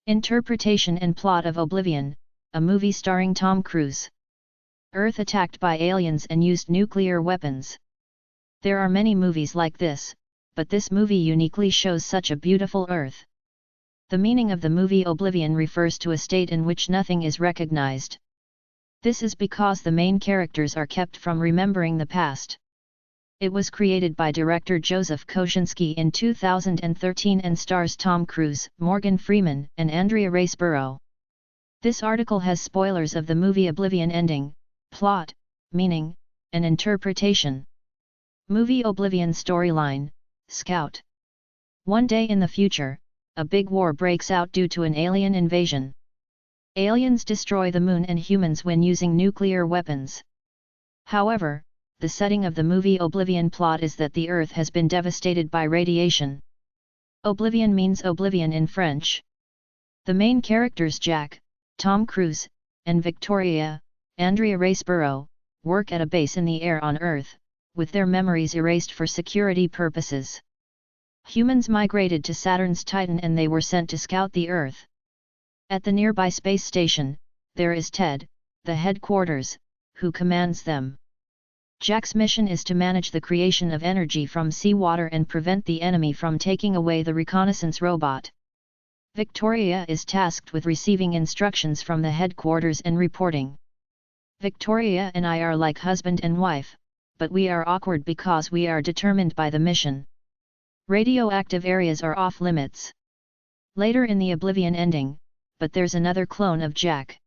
Interpretation and plot of Oblivion, a movie starring Tom Cruise. Earth attacked by aliens and used nuclear weapons. There are many movies like this, but this movie uniquely shows such a beautiful Earth. The meaning of the movie Oblivion refers to a state in which nothing is recognized. This is because the main characters are kept from remembering the past. It was created by director Joseph Koshinsky in 2013 and stars Tom Cruise, Morgan Freeman, and Andrea Reisboro. This article has spoilers of the movie Oblivion ending, plot, meaning, and interpretation. Movie Oblivion storyline, Scout. One day in the future, a big war breaks out due to an alien invasion. Aliens destroy the moon and humans when using nuclear weapons. However, the setting of the movie Oblivion plot is that the Earth has been devastated by radiation. Oblivion means oblivion in French. The main characters Jack, Tom Cruise, and Victoria, Andrea Reisboro, work at a base in the air on Earth, with their memories erased for security purposes. Humans migrated to Saturn's Titan and they were sent to scout the Earth. At the nearby space station, there is Ted, the headquarters, who commands them. Jack's mission is to manage the creation of energy from seawater and prevent the enemy from taking away the reconnaissance robot. Victoria is tasked with receiving instructions from the headquarters and reporting. Victoria and I are like husband and wife, but we are awkward because we are determined by the mission. Radioactive areas are off limits. Later in the Oblivion ending, but there's another clone of Jack.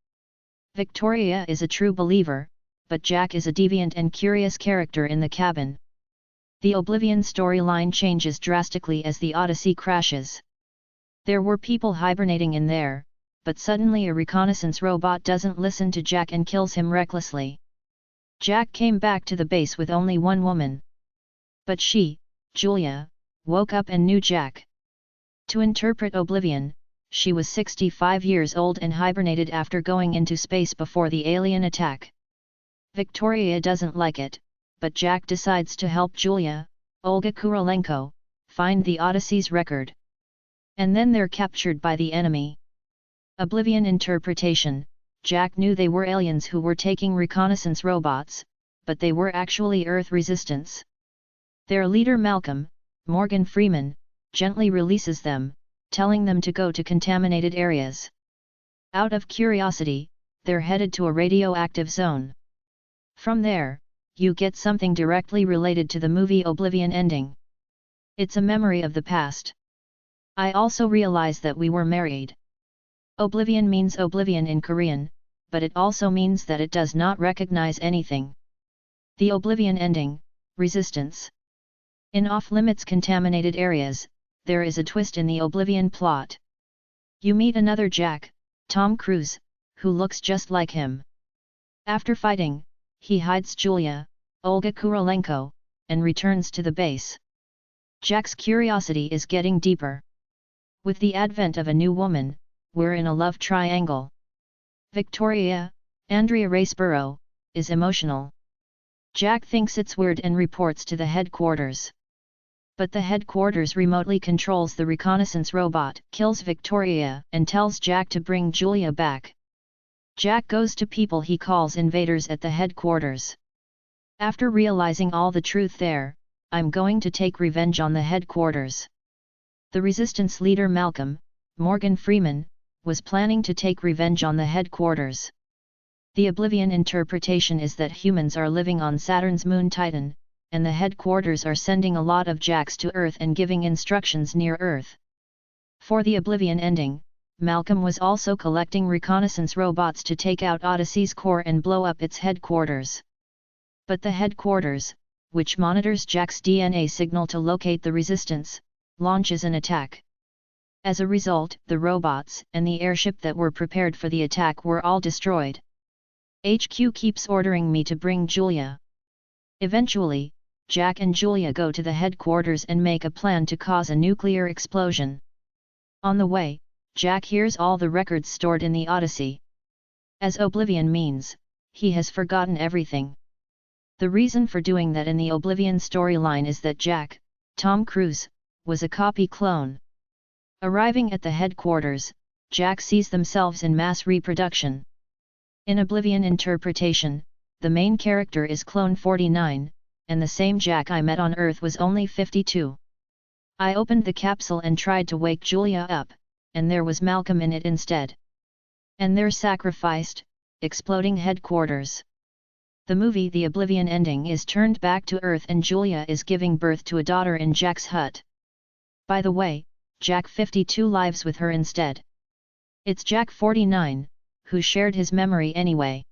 Victoria is a true believer, but Jack is a deviant and curious character in the cabin. The Oblivion storyline changes drastically as the Odyssey crashes. There were people hibernating in there, but suddenly a reconnaissance robot doesn't listen to Jack and kills him recklessly. Jack came back to the base with only one woman. But she, Julia, woke up and knew Jack. To interpret Oblivion, she was 65 years old and hibernated after going into space before the alien attack. Victoria doesn't like it, but Jack decides to help Julia, Olga Kurilenko, find the Odyssey's record. And then they're captured by the enemy. Oblivion interpretation: Jack knew they were aliens who were taking reconnaissance robots, but they were actually Earth resistance. Their leader Malcolm, Morgan Freeman, gently releases them, telling them to go to contaminated areas. Out of curiosity, they're headed to a radioactive zone. From there, you get something directly related to the movie Oblivion ending. It's a memory of the past. I also realize that we were married. Oblivion means oblivion in Korean, but it also means that it does not recognize anything. The Oblivion ending, resistance. In off-limits contaminated areas, there is a twist in the Oblivion plot. You meet another Jack, Tom Cruise, who looks just like him. After fighting, he hides Julia, Olga Kurilenko, and returns to the base. Jack's curiosity is getting deeper. With the advent of a new woman, we're in a love triangle. Victoria, Andrea Reisboro, is emotional. Jack thinks it's weird and reports to the headquarters. But the headquarters remotely controls the reconnaissance robot, kills Victoria, and tells Jack to bring Julia back. Jack goes to people he calls invaders at the headquarters. After realizing all the truth there, I'm going to take revenge on the headquarters. The resistance leader Malcolm, Morgan Freeman, was planning to take revenge on the headquarters. The Oblivion interpretation is that humans are living on Saturn's moon Titan, and the headquarters are sending a lot of Jacks to Earth and giving instructions near Earth. For the Oblivion ending, Malcolm was also collecting reconnaissance robots to take out Odyssey's core and blow up its headquarters. But the headquarters, which monitors Jack's DNA signal to locate the resistance, launches an attack. As a result, the robots and the airship that were prepared for the attack were all destroyed. HQ keeps ordering me to bring Julia. Eventually, Jack and Julia go to the headquarters and make a plan to cause a nuclear explosion. On the way, Jack hears all the records stored in the Odyssey. As Oblivion means, he has forgotten everything. The reason for doing that in the Oblivion storyline is that Jack, Tom Cruise, was a copy clone. Arriving at the headquarters, Jack sees themselves in mass reproduction. In Oblivion interpretation, the main character is clone 49, and the same Jack I met on Earth was only 52. I opened the capsule and tried to wake Julia up, and there was Malcolm in it instead. And they're sacrificed, exploding headquarters. The movie The Oblivion ending is turned back to Earth and Julia is giving birth to a daughter in Jack's hut. By the way, Jack 52 lives with her instead. It's Jack 49, who shared his memory anyway.